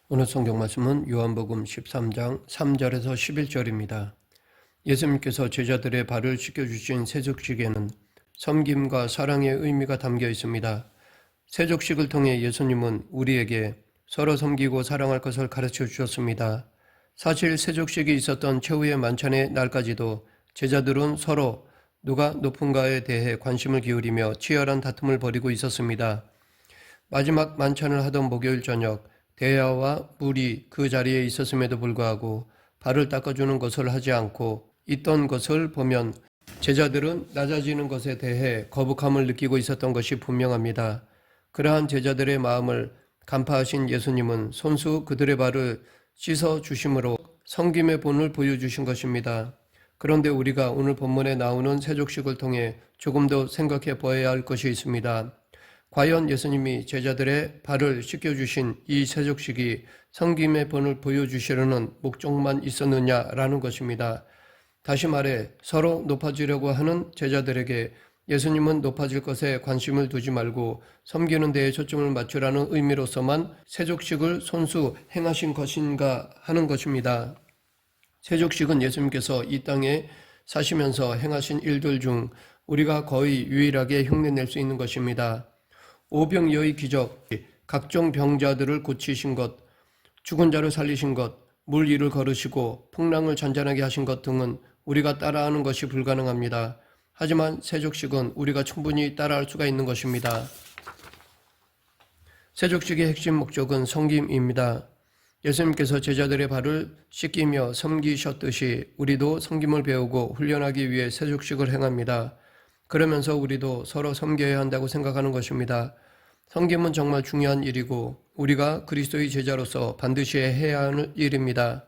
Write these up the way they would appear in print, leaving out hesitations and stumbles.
오늘 성경 말씀은 요한복음 13장 3절에서 11절입니다. 예수님께서 제자들의 발을 씻겨주신 세족식에는 섬김과 사랑의 의미가 담겨 있습니다. 세족식을 통해 예수님은 우리에게 서로 섬기고 사랑할 것을 가르쳐 주셨습니다. 사실 세족식이 있었던 최후의 만찬의 날까지도 제자들은 서로 누가 높은가에 대해 관심을 기울이며 치열한 다툼을 벌이고 있었습니다. 마지막 만찬을 하던 목요일 저녁, 대야와 물이 그 자리에 있었음에도 불구하고 발을 닦아주는 것을 하지 않고 있던 것을 보면 제자들은 낮아지는 것에 대해 거북함을 느끼고 있었던 것이 분명합니다. 그러한 제자들의 마음을 간파하신 예수님은 손수 그들의 발을 씻어 주심으로 섬김의 본을 보여주신 것입니다. 그런데 우리가 오늘 본문에 나오는 세족식을 통해 조금 더 생각해 보아야 할 것이 있습니다. 과연 예수님이 제자들의 발을 씻겨주신 이 세족식이 섬김의 본을 보여주시려는 목적만 있었느냐라는 것입니다. 다시 말해 서로 높아지려고 하는 제자들에게 예수님은 높아질 것에 관심을 두지 말고 섬기는 데에 초점을 맞추라는 의미로서만 세족식을 손수 행하신 것인가 하는 것입니다. 세족식은 예수님께서 이 땅에 사시면서 행하신 일들 중 우리가 거의 유일하게 흉내낼 수 있는 것입니다. 오병이어의 기적, 각종 병자들을 고치신 것, 죽은 자를 살리신 것, 물 위를 걸으시고 풍랑을 잔잔하게 하신 것 등은 우리가 따라하는 것이 불가능합니다. 하지만 세족식은 우리가 충분히 따라할 수가 있는 것입니다. 세족식의 핵심 목적은 섬김입니다. 예수님께서 제자들의 발을 씻기며 섬기셨듯이 우리도 섬김을 배우고 훈련하기 위해 세족식을 행합니다. 그러면서 우리도 서로 섬겨야 한다고 생각하는 것입니다. 섬김은 정말 중요한 일이고 우리가 그리스도의 제자로서 반드시 해야 하는 일입니다.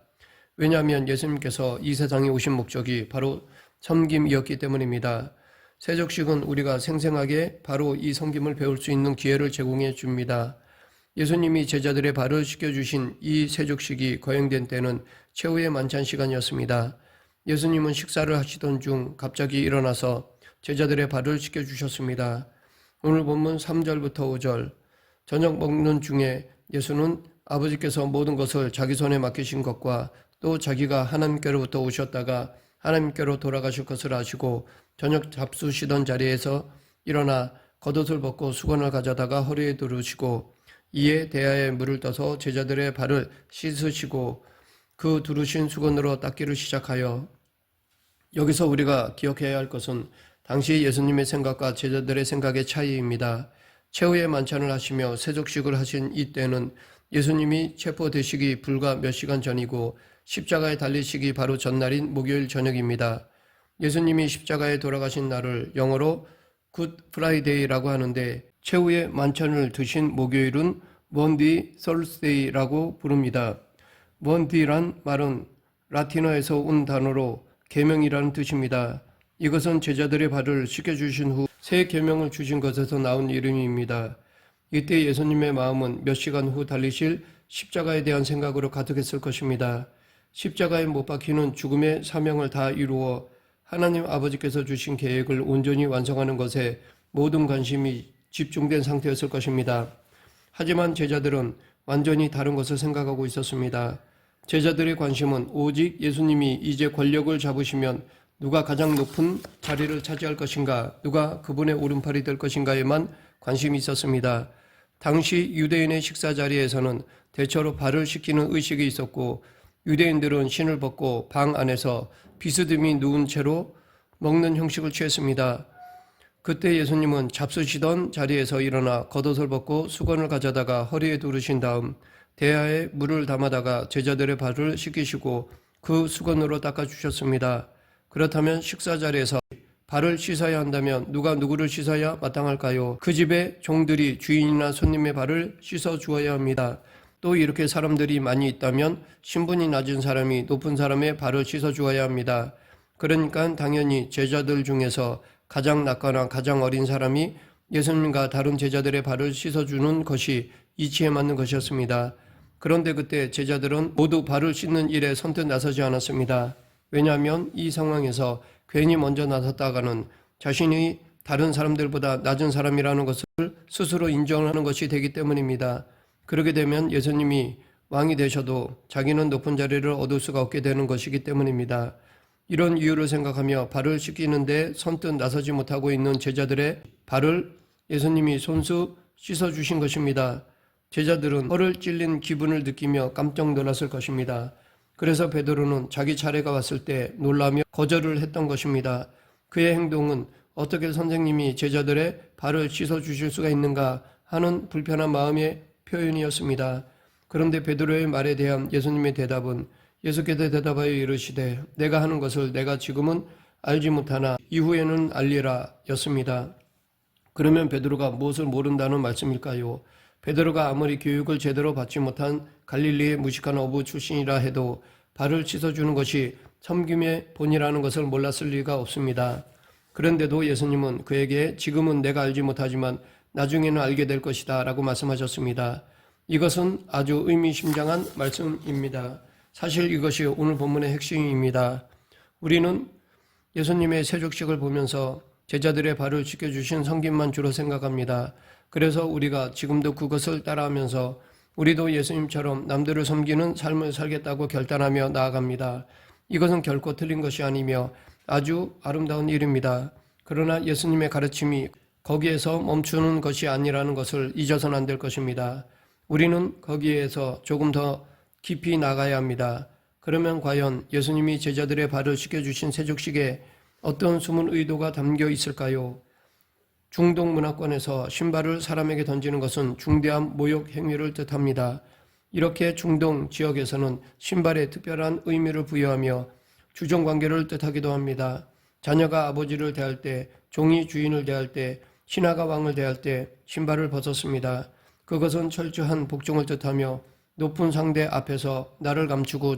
왜냐하면 예수님께서 이 세상에 오신 목적이 바로 섬김이었기 때문입니다. 세족식은 우리가 생생하게 바로 이 섬김을 배울 수 있는 기회를 제공해 줍니다. 예수님이 제자들의 발을 씻겨주신 이 세족식이 거행된 때는 최후의 만찬 시간이었습니다. 예수님은 식사를 하시던 중 갑자기 일어나서 제자들의 발을 씻겨주셨습니다. 오늘 본문 3절부터 5절, 저녁 먹는 중에 예수는 아버지께서 모든 것을 자기 손에 맡기신 것과 또 자기가 하나님께로부터 오셨다가 하나님께로 돌아가실 것을 아시고 저녁 잡수시던 자리에서 일어나 겉옷을 벗고 수건을 가져다가 허리에 두르시고 이에 대야에 물을 떠서 제자들의 발을 씻으시고 그 두르신 수건으로 닦기를 시작하여, 여기서 우리가 기억해야 할 것은 당시 예수님의 생각과 제자들의 생각의 차이입니다. 최후의 만찬을 하시며 세족식을 하신 이때는 예수님이 체포되시기 불과 몇 시간 전이고 십자가에 달리시기 바로 전날인 목요일 저녁입니다. 예수님이 십자가에 돌아가신 날을 영어로 굿 프라이데이라고 하는데 최후의 만찬을 드신 목요일은 먼디 설스데이라고 부릅니다. 먼디란 말은 라틴어에서 온 단어로 계명이라는 뜻입니다. 이것은 제자들의 발을 씻겨주신 후 새 계명을 주신 것에서 나온 이름입니다. 이때 예수님의 마음은 몇 시간 후 달리실 십자가에 대한 생각으로 가득했을 것입니다. 십자가에 못 박히는 죽음의 사명을 다 이루어 하나님 아버지께서 주신 계획을 온전히 완성하는 것에 모든 관심이 집중된 상태였을 것입니다. 하지만 제자들은 완전히 다른 것을 생각하고 있었습니다. 제자들의 관심은 오직 예수님이 이제 권력을 잡으시면 누가 가장 높은 자리를 차지할 것인가, 누가 그분의 오른팔이 될 것인가에만 관심이 있었습니다. 당시 유대인의 식사 자리에서는 대체로 발을 씻기는 의식이 있었고 유대인들은 신을 벗고 방 안에서 비스듬히 누운 채로 먹는 형식을 취했습니다. 그때 예수님은 잡수시던 자리에서 일어나 겉옷을 벗고 수건을 가져다가 허리에 두르신 다음 대야에 물을 담아다가 제자들의 발을 씻기시고 그 수건으로 닦아주셨습니다. 그렇다면 식사 자리에서 발을 씻어야 한다면 누가 누구를 씻어야 마땅할까요? 그 집의 종들이 주인이나 손님의 발을 씻어 주어야 합니다. 또 이렇게 사람들이 많이 있다면 신분이 낮은 사람이 높은 사람의 발을 씻어 주어야 합니다. 그러니까 당연히 제자들 중에서 가장 낮거나 가장 어린 사람이 예수님과 다른 제자들의 발을 씻어주는 것이 이치에 맞는 것이었습니다. 그런데 그때 제자들은 모두 발을 씻는 일에 선뜻 나서지 않았습니다. 왜냐하면 이 상황에서 괜히 먼저 나섰다가는 자신이 다른 사람들보다 낮은 사람이라는 것을 스스로 인정하는 것이 되기 때문입니다. 그렇게 되면 예수님이 왕이 되셔도 자기는 높은 자리를 얻을 수가 없게 되는 것이기 때문입니다. 이런 이유를 생각하며 발을 씻기는데 선뜻 나서지 못하고 있는 제자들의 발을 예수님이 손수 씻어주신 것입니다. 제자들은 허를 찔린 기분을 느끼며 깜짝 놀랐을 것입니다. 그래서 베드로는 자기 차례가 왔을 때 놀라며 거절을 했던 것입니다. 그의 행동은 어떻게 선생님이 제자들의 발을 씻어주실 수가 있는가 하는 불편한 마음의 표현이었습니다. 그런데 베드로의 말에 대한 예수님의 대답은 예수께서 대답하여 이르시되 내가 하는 것을 내가 지금은 알지 못하나 이후에는 알리라 였습니다. 그러면 베드로가 무엇을 모른다는 말씀일까요? 베드로가 아무리 교육을 제대로 받지 못한 갈릴리의 무식한 어부 출신이라 해도 발을 씻어주는 것이 섬김의 본이라는 것을 몰랐을 리가 없습니다. 그런데도 예수님은 그에게 지금은 내가 알지 못하지만 나중에는 알게 될 것이다 라고 말씀하셨습니다. 이것은 아주 의미심장한 말씀입니다. 사실 이것이 오늘 본문의 핵심입니다. 우리는 예수님의 세족식을 보면서 제자들의 발을 씻겨주신 섬김만 주로 생각합니다. 그래서 우리가 지금도 그것을 따라하면서 우리도 예수님처럼 남들을 섬기는 삶을 살겠다고 결단하며 나아갑니다. 이것은 결코 틀린 것이 아니며 아주 아름다운 일입니다. 그러나 예수님의 가르침이 거기에서 멈추는 것이 아니라는 것을 잊어서는 안 될 것입니다. 우리는 거기에서 조금 더 깊이 나가야 합니다. 그러면 과연 예수님이 제자들의 발을 씻겨주신 세족식에 어떤 숨은 의도가 담겨 있을까요? 중동 문화권에서 신발을 사람에게 던지는 것은 중대한 모욕 행위를 뜻합니다. 이렇게 중동 지역에서는 신발에 특별한 의미를 부여하며 주종관계를 뜻하기도 합니다. 자녀가 아버지를 대할 때, 종이 주인을 대할 때, 신하가 왕을 대할 때 신발을 벗었습니다. 그것은 철저한 복종을 뜻하며 높은 상대 앞에서 나를 감추고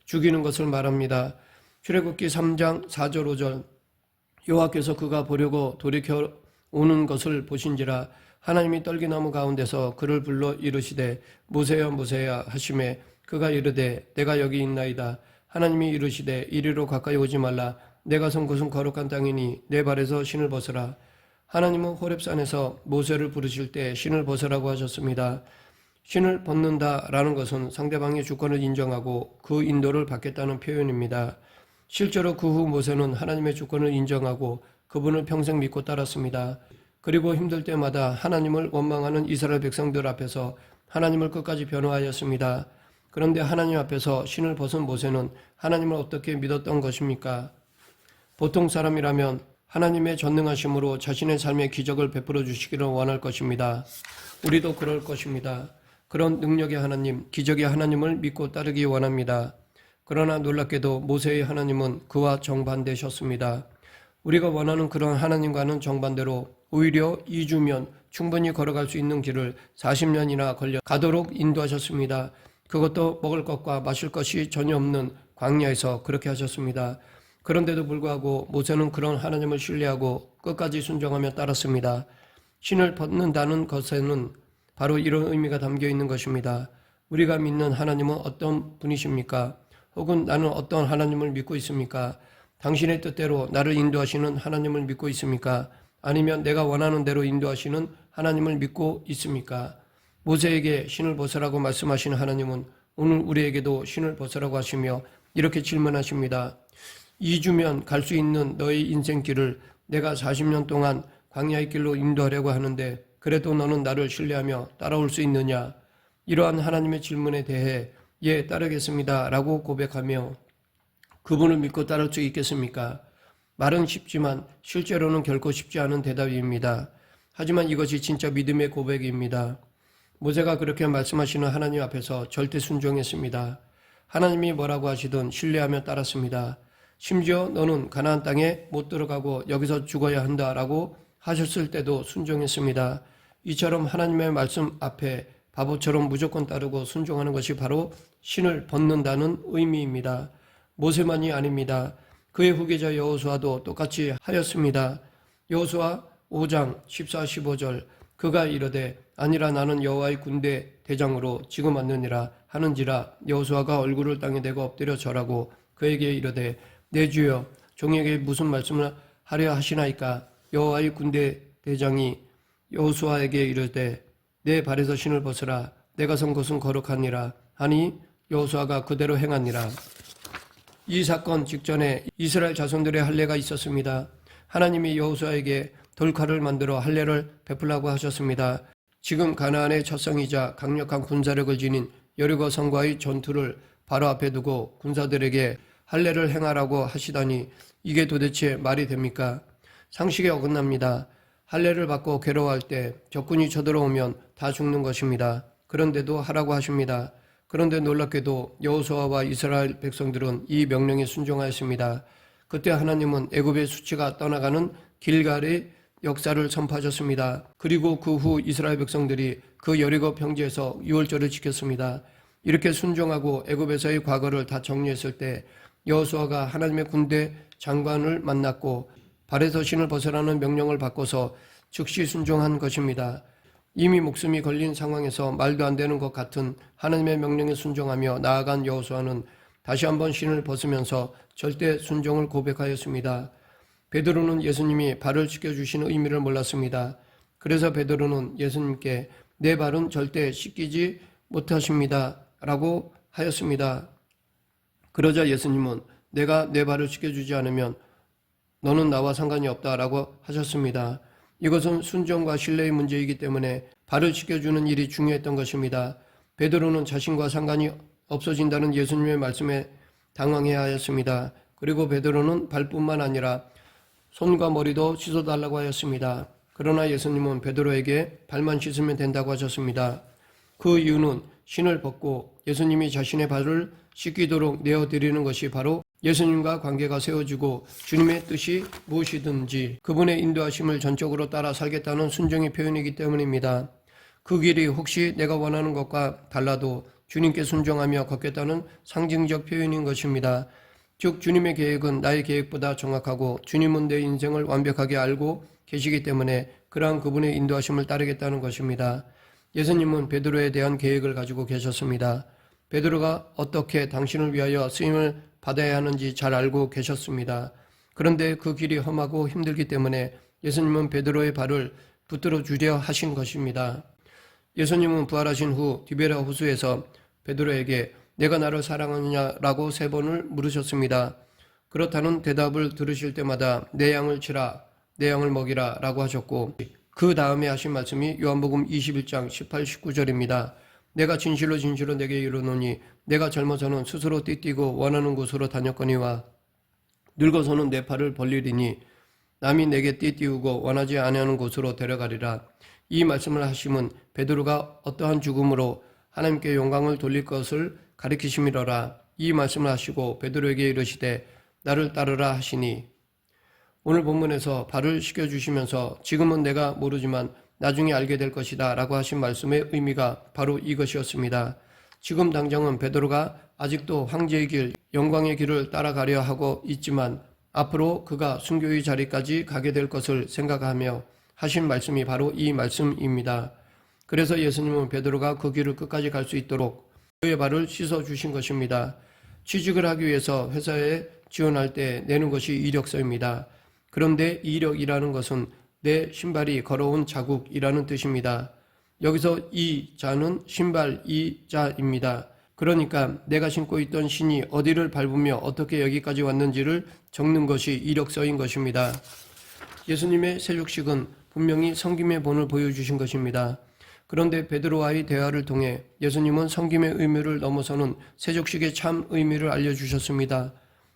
죽이는 것을 말합니다. 출애굽기 3장 4절 5절 여호와께서 그가 보려고 돌이켜 오는 것을 보신지라 하나님이 떨기나무 가운데서 그를 불러 이르시되 모세야 모세야 하시매 그가 이르되 내가 여기 있나이다. 하나님이 이르시되 이리로 가까이 오지 말라. 내가 선 곳은 거룩한 땅이니 내 발에서 신을 벗으라. 하나님은 호렙산에서 모세를 부르실 때 신을 벗으라고 하셨습니다. 신을 벗는다라는 것은 상대방의 주권을 인정하고 그 인도를 받겠다는 표현입니다. 실제로 그 후 모세는 하나님의 주권을 인정하고 그분을 평생 믿고 따랐습니다. 그리고 힘들 때마다 하나님을 원망하는 이스라엘 백성들 앞에서 하나님을 끝까지 변호하였습니다. 그런데 하나님 앞에서 신을 벗은 모세는 하나님을 어떻게 믿었던 것입니까? 보통 사람이라면 하나님의 전능하심으로 자신의 삶에 기적을 베풀어 주시기를 원할 것입니다. 우리도 그럴 것입니다. 그런 능력의 하나님, 기적의 하나님을 믿고 따르기 원합니다. 그러나 놀랍게도 모세의 하나님은 그와 정반대셨습니다. 우리가 원하는 그런 하나님과는 정반대로 오히려 2주면 충분히 걸어갈 수 있는 길을 40년이나 걸려 가도록 인도하셨습니다. 그것도 먹을 것과 마실 것이 전혀 없는 광야에서 그렇게 하셨습니다. 그런데도 불구하고 모세는 그런 하나님을 신뢰하고 끝까지 순종하며 따랐습니다. 신을 벗는다는 것에는 바로 이런 의미가 담겨 있는 것입니다. 우리가 믿는 하나님은 어떤 분이십니까? 혹은 나는 어떤 하나님을 믿고 있습니까? 당신의 뜻대로 나를 인도하시는 하나님을 믿고 있습니까? 아니면 내가 원하는 대로 인도하시는 하나님을 믿고 있습니까? 모세에게 신을 벗으라고 말씀하시는 하나님은 오늘 우리에게도 신을 벗으라고 하시며 이렇게 질문하십니다. 2주면 갈 수 있는 너의 인생길을 내가 40년 동안 광야의 길로 인도하려고 하는데 그래도 너는 나를 신뢰하며 따라올 수 있느냐? 이러한 하나님의 질문에 대해 예, 따르겠습니다 라고 고백하며 그분을 믿고 따를 수 있겠습니까? 말은 쉽지만 실제로는 결코 쉽지 않은 대답입니다. 하지만 이것이 진짜 믿음의 고백입니다. 모세가 그렇게 말씀하시는 하나님 앞에서 절대 순종했습니다. 하나님이 뭐라고 하시든 신뢰하며 따랐습니다. 심지어 너는 가나안 땅에 못 들어가고 여기서 죽어야 한다라고 하셨을 때도 순종했습니다. 이처럼 하나님의 말씀 앞에 바보처럼 무조건 따르고 순종하는 것이 바로 신을 벗는다는 의미입니다. 모세만이 아닙니다. 그의 후계자 여호수아도 똑같이 하였습니다. 여호수아 5장 14, 15절 그가 이르되 아니라 나는 여호와의 군대 대장으로 지금 왔느니라 하는지라 여호수아가 얼굴을 땅에 대고 엎드려 절하고 그에게 이르되 내 주여 종에게 무슨 말씀을 하려 하시나이까? 여호와의 군대 대장이 여호수아에게 이르되 내 발에서 신을 벗으라. 내가 선 곳은 거룩하니라. 하니 여호수아가 그대로 행하니라. 이 사건 직전에 이스라엘 자손들의 할례가 있었습니다. 하나님이 여호수아에게 돌칼을 만들어 할례를 베풀라고 하셨습니다. 지금 가나안의 첫성이자 강력한 군사력을 지닌 여리고 성과의 전투를 바로 앞에 두고 군사들에게 할례를 행하라고 하시다니 이게 도대체 말이 됩니까? 상식에 어긋납니다. 할례를 받고 괴로워할 때 적군이 쳐들어오면 다 죽는 것입니다. 그런데도 하라고 하십니다. 그런데 놀랍게도 여호수아와 이스라엘 백성들은 이 명령에 순종하였습니다. 그때 하나님은 애굽의 수치가 떠나가는 길갈의 역사를 선포하셨습니다. 그리고 그 후 이스라엘 백성들이 그 여리고 평지에서 유월절을 지켰습니다. 이렇게 순종하고 애굽에서의 과거를 다 정리했을 때 여호수아가 하나님의 군대 장관을 만났고 발에서 신을 벗으라는 명령을 받고서 즉시 순종한 것입니다. 이미 목숨이 걸린 상황에서 말도 안 되는 것 같은 하나님의 명령에 순종하며 나아간 여호수아는 다시 한번 신을 벗으면서 절대 순종을 고백하였습니다. 베드로는 예수님이 발을 씻겨주시는 의미를 몰랐습니다. 그래서 베드로는 예수님께 내 발은 절대 씻기지 못하십니다 라고 하였습니다. 그러자 예수님은 내가 내 발을 씻겨주지 않으면 너는 나와 상관이 없다라고 하셨습니다. 이것은 순종과 신뢰의 문제이기 때문에 발을 씻겨주는 일이 중요했던 것입니다. 베드로는 자신과 상관이 없어진다는 예수님의 말씀에 당황해야 하였습니다. 그리고 베드로는 발뿐만 아니라 손과 머리도 씻어달라고 하였습니다. 그러나 예수님은 베드로에게 발만 씻으면 된다고 하셨습니다. 그 이유는 신을 벗고 예수님이 자신의 발을 씻기도록 내어드리는 것이 바로 예수님과 관계가 세워지고 주님의 뜻이 무엇이든지 그분의 인도하심을 전적으로 따라 살겠다는 순종의 표현이기 때문입니다. 그 길이 혹시 내가 원하는 것과 달라도 주님께 순종하며 걷겠다는 상징적 표현인 것입니다. 즉 주님의 계획은 나의 계획보다 정확하고 주님은 내 인생을 완벽하게 알고 계시기 때문에 그러한 그분의 인도하심을 따르겠다는 것입니다. 예수님은 베드로에 대한 계획을 가지고 계셨습니다. 베드로가 어떻게 당신을 위하여 쓰임을 받아야 하는지 잘 알고 계셨습니다. 그런데 그 길이 험하고 힘들기 때문에 예수님은 베드로의 발을 붙들어 주려 하신 것입니다. 예수님은 부활하신 후 디베랴 호수에서 베드로에게 내가 나를 사랑하느냐라고 3번을 물으셨습니다. 그렇다는 대답을 들으실 때마다 내 양을 치라, 내 양을 먹이라 라고 하셨고 그 다음에 하신 말씀이 요한복음 21장 18, 19절입니다. 내가 진실로 진실로 내게 이르노니 내가 젊어서는 스스로 띠뛰고 원하는 곳으로 다녔거니와 늙어서는 내 팔을 벌리리니 남이 내게 띠띠우고 원하지 아니하는 곳으로 데려가리라. 이 말씀을 하심은 베드로가 어떠한 죽음으로 하나님께 영광을 돌릴 것을 가리키심이로라. 이 말씀을 하시고 베드로에게 이르시되 나를 따르라 하시니 오늘 본문에서 발을 씻겨주시면서 지금은 내가 모르지만 나중에 알게 될 것이다 라고 하신 말씀의 의미가 바로 이것이었습니다. 지금 당장은 베드로가 아직도 황제의 길, 영광의 길을 따라가려 하고 있지만 앞으로 그가 순교의 자리까지 가게 될 것을 생각하며 하신 말씀이 바로 이 말씀입니다. 그래서 예수님은 베드로가 그 길을 끝까지 갈 수 있도록 그의 발을 씻어주신 것입니다. 취직을 하기 위해서 회사에 지원할 때 내는 것이 이력서입니다. 그런데 이력이라는 것은 내 신발이 걸어온 자국이라는 뜻입니다. 여기서 이 자는 신발 이 자입니다. 그러니까 내가 신고 있던 신이 어디를 밟으며 어떻게 여기까지 왔는지를 적는 것이 이력서인 것입니다. 예수님의 세족식은 분명히 섬김의 본을 보여주신 것입니다. 그런데 베드로와의 대화를 통해 예수님은 섬김의 의미를 넘어서는 세족식의 참 의미를 알려주셨습니다.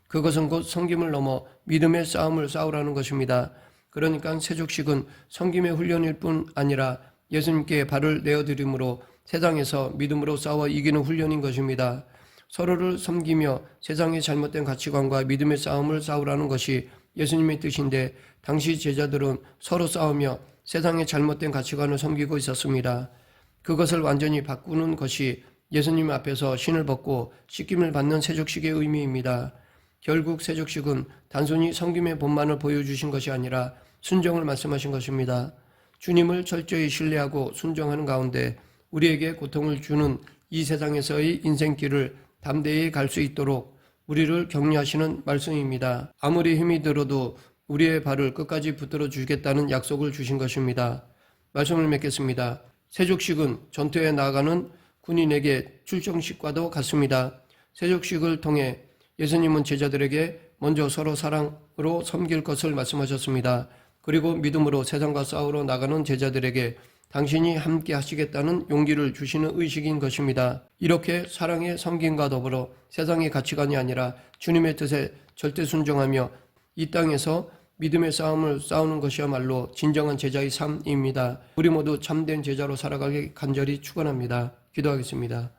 그것은 곧 섬김을 넘어 믿음의 싸움을 싸우라는 것입니다. 그러니까 세족식은 섬김의 훈련일 뿐 아니라 예수님께 발을 내어드림으로 세상에서 믿음으로 싸워 이기는 훈련인 것입니다. 서로를 섬기며 세상의 잘못된 가치관과 믿음의 싸움을 싸우라는 것이 예수님의 뜻인데 당시 제자들은 서로 싸우며 세상의 잘못된 가치관을 섬기고 있었습니다. 그것을 완전히 바꾸는 것이 예수님 앞에서 신을 벗고 씻김을 받는 세족식의 의미입니다. 결국 세족식은 단순히 섬김의 본만을 보여주신 것이 아니라 순종을 말씀하신 것입니다. 주님을 철저히 신뢰하고 순종하는 가운데 우리에게 고통을 주는 이 세상에서의 인생길을 담대히 갈 수 있도록 우리를 격려하시는 말씀입니다. 아무리 힘이 들어도 우리의 발을 끝까지 붙들어 주겠다는 약속을 주신 것입니다. 말씀을 맺겠습니다. 세족식은 전투에 나아가는 군인에게 출정식과도 같습니다. 세족식을 통해 예수님은 제자들에게 먼저 서로 사랑으로 섬길 것을 말씀하셨습니다. 그리고 믿음으로 세상과 싸우러 나가는 제자들에게 당신이 함께 하시겠다는 용기를 주시는 의식인 것입니다. 이렇게 사랑의 섬김과 더불어 세상의 가치관이 아니라 주님의 뜻에 절대 순종하며 이 땅에서 믿음의 싸움을 싸우는 것이야말로 진정한 제자의 삶입니다. 우리 모두 참된 제자로 살아가길 간절히 축원합니다. 기도하겠습니다.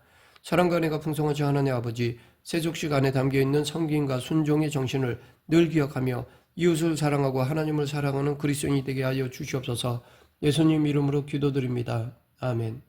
사랑과 은혜가 풍성하신 하나님 아버지, 세족식 안에 담겨있는 섬김과 순종의 정신을 늘 기억하며 이웃을 사랑하고 하나님을 사랑하는 그리스도인이 되게 하여 주시옵소서. 예수님 이름으로 기도드립니다. 아멘.